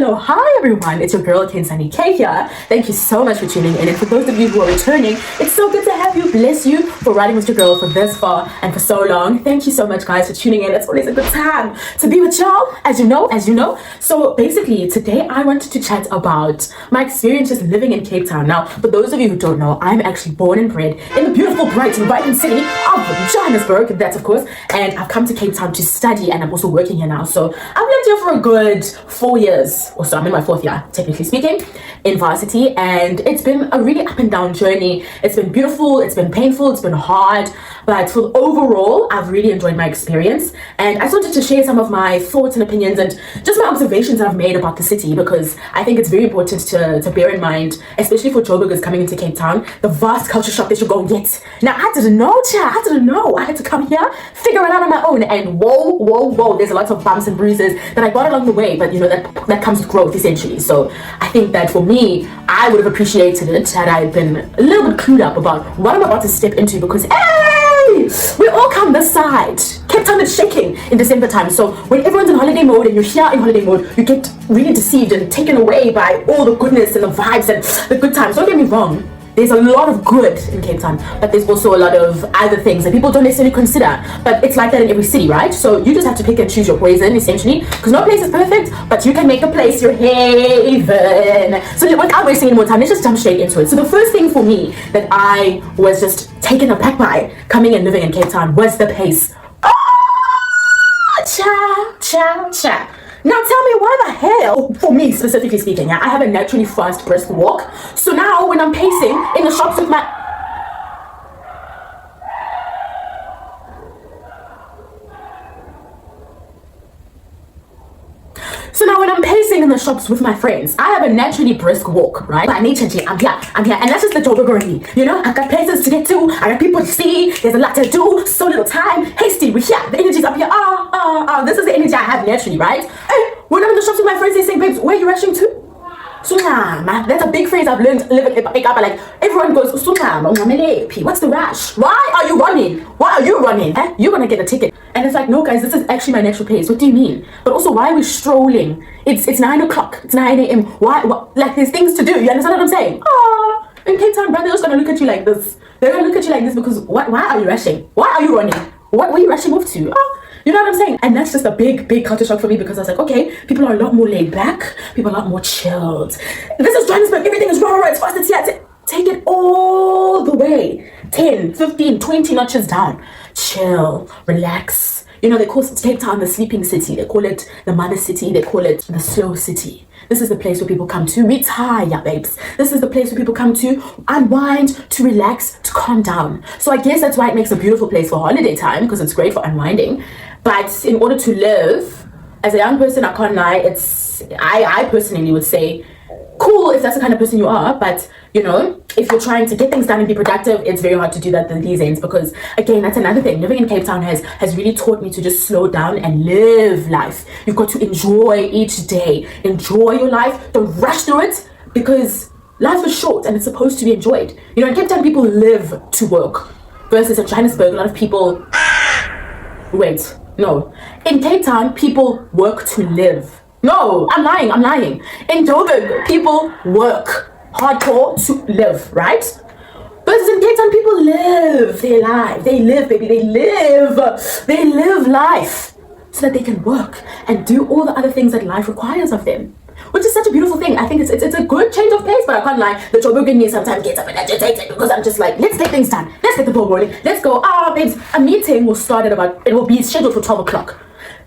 Hello, hi everyone, it's your girl Sunny K here. Thank you so much for tuning in, and for those of you who are returning, it's so good to have you. Bless you for riding with your girl for this far and for so long. Thank you so much guys for tuning in. It's always a good time to be with y'all, as you know. So basically today I wanted to chat about my experiences living in Cape Town. Now, for those of you who don't know, I'm actually born and bred in the beautiful, bright and vibrant city of Johannesburg, that's of course, and I've come to Cape Town to study, and I'm also working here now. So I've lived here for a good 4 years or so. I'm in my 4th year, technically speaking, in varsity, and it's been a really up and down journey. It's been beautiful, it's been painful, it's been hard, but for overall, I've really enjoyed my experience. And I just wanted to share some of my thoughts and opinions and just my observations that I've made about the city, because I think it's very important to bear in mind, especially for Joburgers coming into Cape Town, the vast culture shock that you go and get. Now, I didn't know, I had to come here, figure it out on my own, and whoa, there's a lot of bumps and bruises that I got along the way, but you know, that comes with growth essentially. So I think that for me, I would have appreciated it had I been a little bit clued up about what I'm about to step into, because hey, we all come this side. Cape Town is shaking in December time, so when everyone's in holiday mode and you're here in holiday mode, you get really deceived and taken away by all the goodness and the vibes and the good times. Don't get me wrong, there's a lot of good in Cape Town, but there's also a lot of other things that people don't necessarily consider. But it's like that in every city, right? So you just have to pick and choose your poison, essentially, because no place is perfect, but you can make a place your haven. So without wasting any more time, let's just jump straight into it. So the first thing for me that I was just taken aback by coming and living in Cape Town was the pace. Cha. Now tell me why the hell, for me specifically speaking, yeah, I have a naturally fast, brisk walk. So now when I'm pacing in the shops with my... So now when I'm pacing in the shops with my friends, I have a naturally brisk walk, right? By nature, I'm here. And that's just the Joburger in me. You know, I've got places to get to, I got people to see, there's a lot to do, so little time. Hasty, we're here, the energy's up here. This is the energy I have naturally, right? Hey, when I'm in the shops with my friends, they say, babes, where are you rushing to? Sungama. That's a big phrase I've learned living in Cape Town. Like, everyone goes, Sungama, what's the rush? Why are you running? Eh? You're gonna get a ticket. And it's like, no guys, this is actually my natural pace. What do you mean? But also, why are we strolling? It's 9 o'clock, it's 9 a.m. Why? Like, there's things to do. You understand what I'm saying? In Cape Town, brother, they're just gonna look at you like this. They're gonna look at you like this because why are you rushing? Why are you running? What were you rushing off to? You know what I'm saying? And that's just a big culture shock for me, because I was like, okay, people are a lot more laid back, people are a lot more chilled. This is Johannesburg, everything is raw, it's fast, it's here. Take it all the way. 10, 15, 20 notches down. Chill, relax. You know, they call Cape Town the sleeping city. They call it the mother city. They call it the slow city. This is the place where people come to retire, babes. This is the place where people come to unwind, to relax, to calm down. So I guess that's why it makes a beautiful place for holiday time, because it's great for unwinding. But in order to live, as a young person, I can't lie, I personally would say, cool if that's the kind of person you are, but you know, if you're trying to get things done and be productive, it's very hard to do that these ends, because again, that's another thing. Living in Cape Town has really taught me to just slow down and live life. You've got to enjoy each day. Enjoy your life. Don't rush through it, because life is short and it's supposed to be enjoyed. You know, in Cape Town, people live to work, versus in Johannesburg, a lot of people... Wait, no. In Cape Town, people work to live. No, I'm lying. In Joburg, people work hardcore to live, right? But in Cape Town, people live their life. They live, baby. They live life so that they can work and do all the other things that life requires of them, which is such a beautiful thing. I think it's a good change of pace, but I can't lie, the Joburg in me sometimes gets up and agitated, because I'm just like, let's get things done. Let's get the ball rolling. Let's go. Babes, a meeting will start at it will be scheduled for 12 o'clock.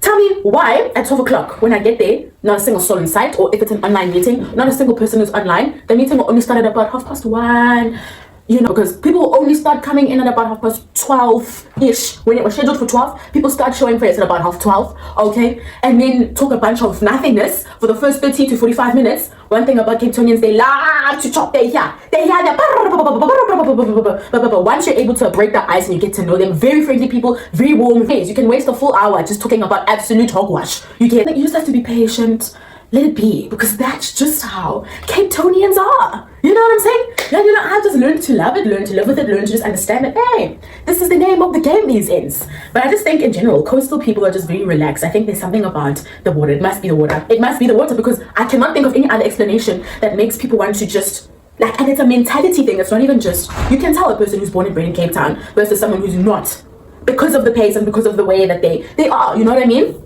Tell me why at 12 o'clock, when I get there, not a single soul in sight, or if it's an online meeting, not a single person is online. The meeting will only start at about 1:30. You know, because people will only start coming in at about 12:30-ish. When it was scheduled for 12, people start showing face at about 12:30, okay? And then talk a bunch of nothingness for the first 30 to 45 minutes. One thing about Cape Townians, they love to chop. They're here. Once you're able to break the ice and you get to know them, very friendly people, very warm face. You can waste a full hour just talking about absolute hogwash. You just have to be patient. let it be, because that's just how Cape Townians are. You know what I'm saying? Yeah, I've just learned to love it, learned to live with it, learned to just understand that, hey, this is the name of the game these ends. But I just think in general, coastal people are just very relaxed. I think there's something about the water. It must be the water. It must be the water, because I cannot think of any other explanation that makes people want to just, like, and it's a mentality thing. It's not even just, you can tell a person who's born and bred in Cape Town versus someone who's not, because of the pace and because of the way that they are, you know what I mean?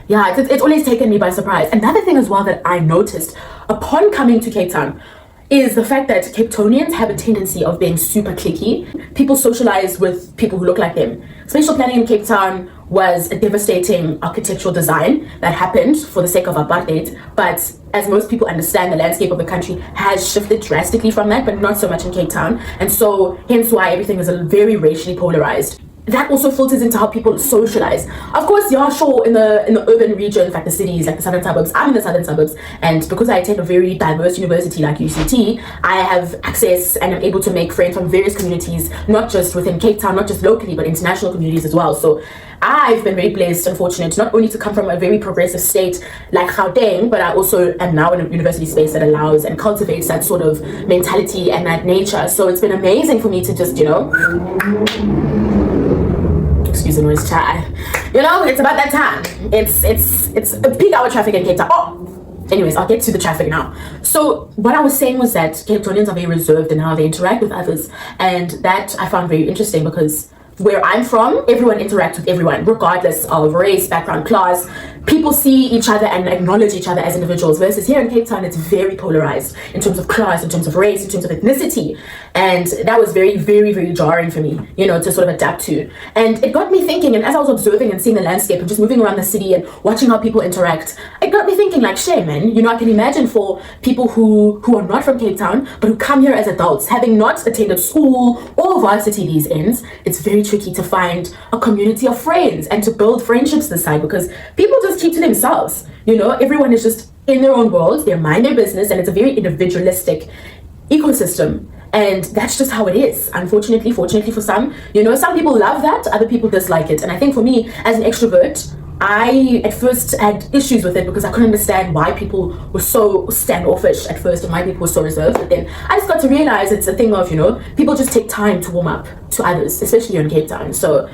Yeah, it's always taken me by surprise. Another thing as well that I noticed upon coming to Cape Town is the fact that Cape Townians have a tendency of being super cliquey. People socialize with people who look like them. Spatial planning in Cape Town was a devastating architectural design that happened for the sake of apartheid, but as most people understand, the landscape of the country has shifted drastically from that, but not so much in Cape Town, and so hence why everything is very racially polarized. That also filters into how people socialize. Of course, yeah, sure, in the urban regions, like the cities, like the southern suburbs. I'm in the southern suburbs, and because I attend a very diverse university like UCT, I have access and I'm able to make friends from various communities, not just within Cape Town, not just locally, but international communities as well. So I've been very blessed and fortunate not only to come from a very progressive state like Gauteng, but I also am now in a university space that allows and cultivates that sort of mentality and that nature. So it's been amazing for me to just, excuse the noise, chat. It's about that time. It's a peak hour traffic in Cape Town. Oh, anyways, I'll get to the traffic now. So what I was saying was that Cape Townians are very reserved in how they interact with others, and that I found very interesting because where I'm from, everyone interacts with everyone, regardless of race, background, class. People see each other and acknowledge each other as individuals, versus here in Cape Town, it's very polarized in terms of class, in terms of race, in terms of ethnicity. And that was very, very, very jarring for me, to sort of adapt to. And it got me thinking, and as I was observing and seeing the landscape and just moving around the city and watching how people interact, it got me thinking, like, shame, man. I can imagine for people who are not from Cape Town, but who come here as adults, having not attended school or varsity these ends, it's very tricky to find a community of friends and to build friendships this side, because people just keep to themselves. Everyone is just in their own world, they mind their business, and it's a very individualistic ecosystem. And that's just how it is. Unfortunately, fortunately for some, some people love that, other people dislike it. And I think for me, as an extrovert, I at first had issues with it because I couldn't understand why people were so standoffish at first and why people were so reserved. But then I just got to realize it's a thing of, people just take time to warm up to others, especially in Cape Town. So,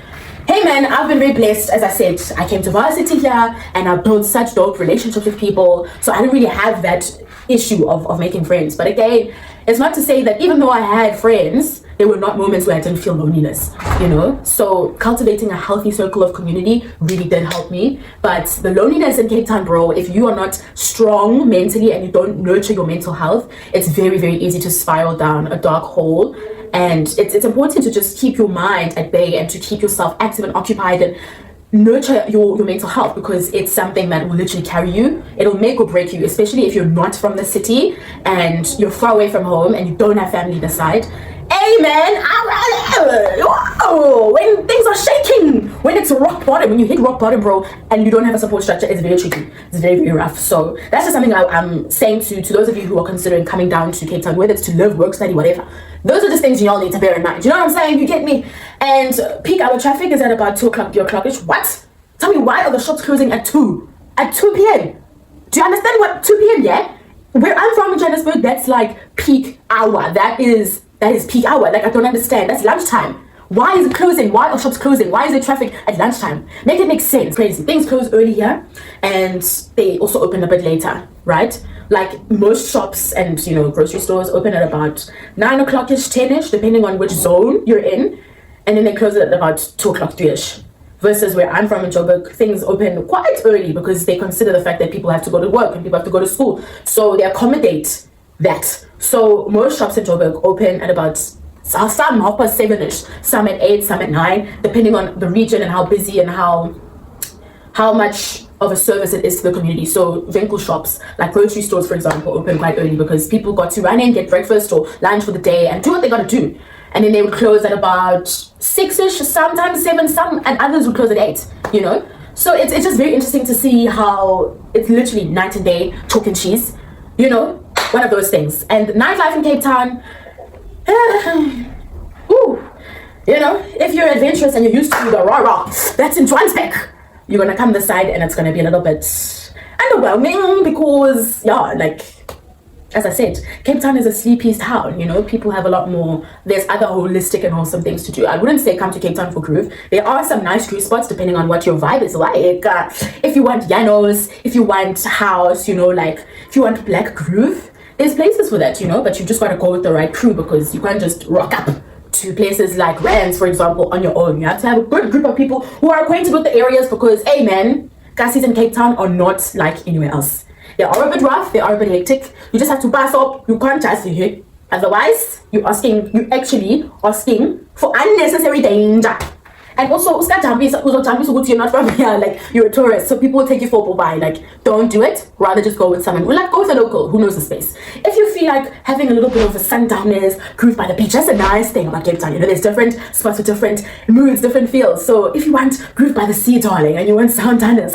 hey man, I've been very blessed. As I said, I came to varsity here and I built such dope relationships with people. So I didn't really have that issue of making friends. But again, it's not to say that even though I had friends, there were not moments where I didn't feel loneliness, So cultivating a healthy circle of community really did help me. But the loneliness in Cape Town, bro, if you are not strong mentally and you don't nurture your mental health, it's very, very easy to spiral down a dark hole. And it's important to just keep your mind at bay and to keep yourself active and occupied and nurture your mental health, because it's something that will literally carry you. It'll make or break you, especially if you're not from the city and you're far away from home and you don't have family this side. Hey man, when things are shaking, when it's rock bottom, when you hit rock bottom, bro, and you don't have a support structure, it's very tricky. It's very, very rough. So that's just something I'm saying to those of you who are considering coming down to Cape Town, whether it's to live, work, study, whatever. Those are just things you all need to bear in mind. You know what I'm saying? You get me? And peak hour traffic is at about 2 o'clock, 3 o'clock-ish. What? Tell me, why are the shops closing at 2? At 2 p.m.? Do you understand what 2 p.m., yeah? Where I'm from in Johannesburg, that's like peak hour. That is peak hour. Like, I don't understand. That's lunchtime. Why is it closing? Why are shops closing? Why is there traffic at lunchtime? Make it make sense. Crazy. Things close early here, and they also open a bit later, right? Like most shops and grocery stores open at about 9 o'clock-ish, 10-ish, depending on which zone you're in, and then they close it at about 2 o'clock, 3-ish. Versus where I'm from in Joburg, things open quite early because they consider the fact that people have to go to work and people have to go to school, so they accommodate that. So most shops in Joburg open at about some 7-ish, some at 8, some at 9, depending on the region and how busy and how much of a service it is to the community. So vehicle shops, like grocery stores, for example, open quite early because people got to run in, get breakfast or lunch for the day and do what they got to do. And then they would close at about 6-ish, sometimes 7, some, and others would close at 8, So it's just very interesting to see how it's literally night and day, chalk and cheese, one of those things. And nightlife in Cape Town, if you're adventurous and you're used to the rah-rah, that's in Johannesburg. You're gonna come this side and it's gonna be a little bit underwhelming because, yeah, like, as I said, Cape Town is a sleepy town, you know, people have a lot more, there's other holistic and wholesome things to do. I wouldn't say come to Cape Town for groove. There are some nice groove spots depending on what your vibe is like. If you want Llanos, if you want house, you know, like, if you want black groove, there's places for that, you know, but you just got to go with the right crew because you can't just rock up to places like Rand's, for example, on your own. You have to have a good group of people who are acquainted with the areas because, hey man, Cassies in Cape Town are not like anywhere else. They are a bit rough, they are a bit hectic. You just have to pass up, you can't just hit. Otherwise, you're actually asking for unnecessary danger. And also, you're not from here, like you're a tourist, so people will take you for a ride. Like, don't do it. Rather just go with someone. Or like go with a local who knows the space. If you feel like having a little bit of a sundowners, groove by the beach, that's a nice thing about Cape Town. You know, there's different spots with different moods, different feels. So if you want groove by the sea, darling, and you want sundowners,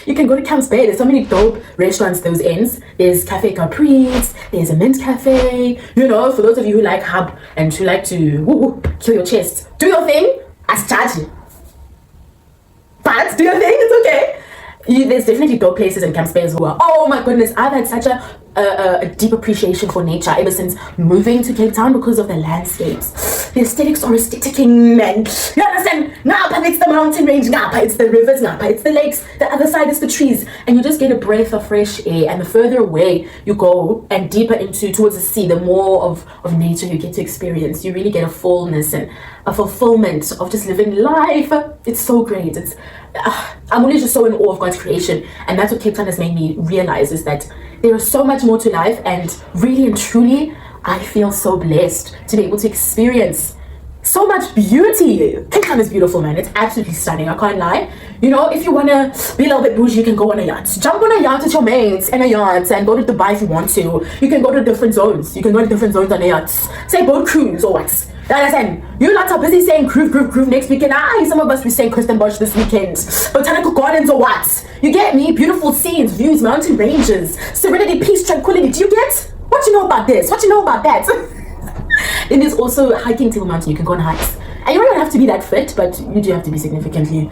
you can go to Camps Bay. There's so many dope restaurants those ends. There's Cafe Caprice, there's a Mint Cafe. You know, for those of you who like hub and who like to kill your chest, do your thing. As charged. But do your thing, it's okay. There's definitely dope places in Camps Bay as well. Oh my goodness, I've had such a deep appreciation for nature ever since moving to Cape Town because of the landscapes. The aesthetics are aestheticing, man. You understand? Napa, it's the mountain range. Napa, it's the rivers. Napa, it's the lakes. The other side is the trees. And you just get a breath of fresh air. And the further away you go and deeper towards the sea, the more of nature you get to experience. You really get a fullness and a fulfillment of just living life. It's so great. I'm always just so in awe of God's creation, and that's what Cape Town has made me realize, is that there is so much more to life, and really and truly I feel so blessed to be able to experience so much beauty. Cape Town is beautiful, man. It's absolutely stunning, I can't lie. You know, if you want to be a little bit bougie, you can go on a yacht. Jump on a yacht with your mates and a yacht and go to Dubai if you want to. You can go to different zones. You can go to different zones on a yacht. Say boat cruise or what. You understand? You lots are busy saying groove next weekend. Some of us we saying Kirstenbosch this weekend. Botanical gardens or what? You get me? Beautiful scenes, views, mountain ranges, serenity, peace, tranquility. Do you get? What you know about this? What you know about that? Then there's also hiking Table Mountain. You can go on hikes. And you don't have to be that fit, but you do have to be significantly,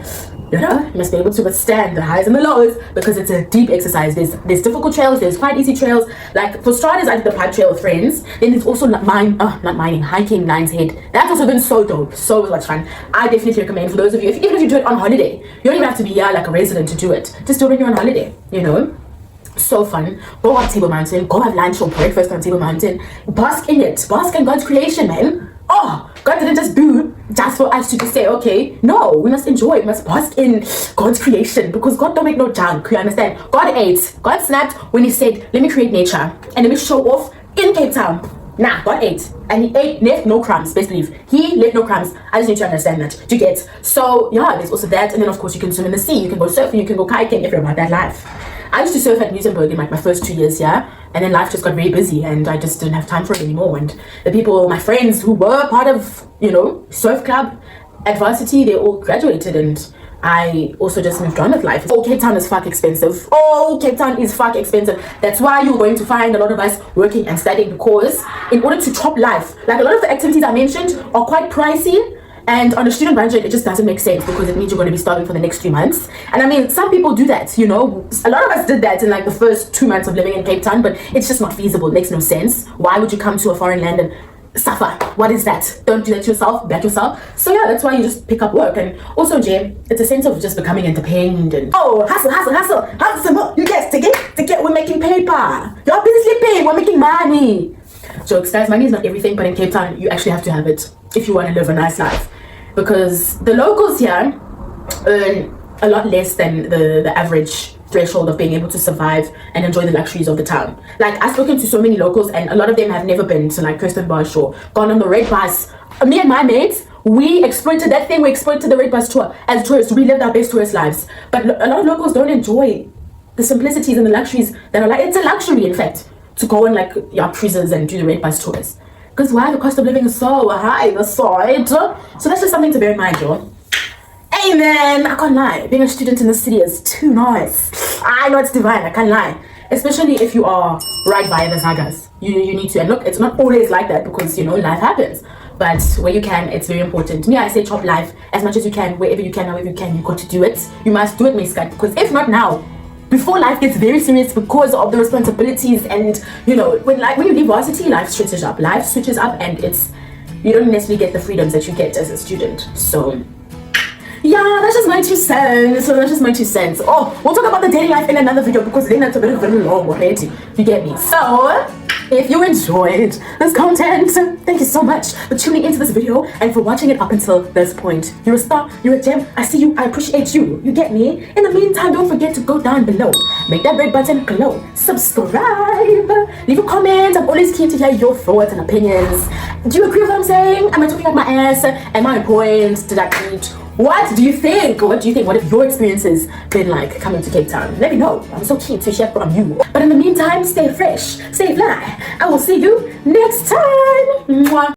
you must be able to withstand the highs and the lows because it's a deep exercise. There's difficult trails, there's quite easy trails. Like for starters, I did the pipe trail with friends. Then there's also hiking Nines Head. That's also been so dope, so much fun. I definitely recommend for those of you, even if you do it on holiday, you don't even have to be here like a resident to do it. Just do it when you're on holiday, you know. So fun. Go up Table Mountain, go have lunch or breakfast on Table Mountain, bask in it, bask in God's creation, man. Oh, God didn't just do just for us to just say, okay, no, we must enjoy, we must bask in God's creation, because God don't make no junk, you understand? God ate, God snapped when he said, let me create nature and let me show off in Cape Town. Nah, God ate, and he left no crumbs, best believe. He left no crumbs. I just need to understand that. Do you get? So yeah, there's also that, and then of course you can swim in the sea, you can go surfing, you can go kayaking, if you're about that life. I used to surf at Muizenberg in like my first 2 years here, and then life just got very busy and I just didn't have time for it anymore. And the people, my friends who were part of, surf club at varsity, they all graduated, and I also just moved on with life. Oh, Cape Town is fuck expensive. Oh, Cape Town is fuck expensive. That's why you're going to find a lot of us working and studying, because in order to top life, like a lot of the activities I mentioned are quite pricey. And on a student budget, it just doesn't make sense because it means you're going to be starving for the next 3 months. And I mean, some people do that, A lot of us did that in like the first 2 months of living in Cape Town, but it's just not feasible. It makes no sense. Why would you come to a foreign land and suffer? What is that? Don't do that to yourself, back yourself. So yeah, that's why you just pick up work. And also, Jay, it's a sense of just becoming independent. Oh, hustle more. You guys, to get, we're making paper. You're busy sleeping, we're making money. Jokes, guys, money is not everything, but in Cape Town, you actually have to have it if you want to live a nice life. Because the locals here earn a lot less than the average threshold of being able to survive and enjoy the luxuries of the town. Like, I've spoken to so many locals, and a lot of them have never been to like Kirstenbosch or gone on the red bus. Me and my mates, we exploited that thing. We exploited the red bus tour as tourists. We lived our best tourist lives. But a lot of locals don't enjoy the simplicities and the luxuries that are like, it's a luxury, in fact, to go on like yacht cruises and do the red bus tours. Because why? The cost of living is so high the side. So that's just something to bear in mind, yo. Hey man, I can't lie. Being a student in the city is too nice. I know it's divine, I can't lie. Especially if you are right via the Zagas. You need to. And look, it's not always like that because, life happens. But where you can, it's very important. Me, I say chop life as much as you can, wherever you can, however you can. You got to do it. You must do it, Miss Scott. Because if not now, before life gets very serious because of the responsibilities. And you know, when you leave varsity, life switches up, and you don't necessarily get the freedoms that you get as a student. So yeah, that's just my 2 cents. Oh, we'll talk about the dating life in another video because then that's a bit of a long already. You get me? So if you enjoyed this content, thank you so much for tuning into this video and for watching it up until this point. You're a star, you're a gem. I see you, I appreciate you. You get me? In the meantime, don't forget to go down below. Make that red button glow. Subscribe. Leave a comment. I'm always keen to hear your thoughts and opinions. Do you agree with what I'm saying? Am I talking out my ass? Am I on point? Did I eat? What do you think? What have your experiences been like coming to Cape Town? Let me know. I'm so keen to hear from you. But in the meantime, stay fresh, stay fly. I will see you next time. Mwah.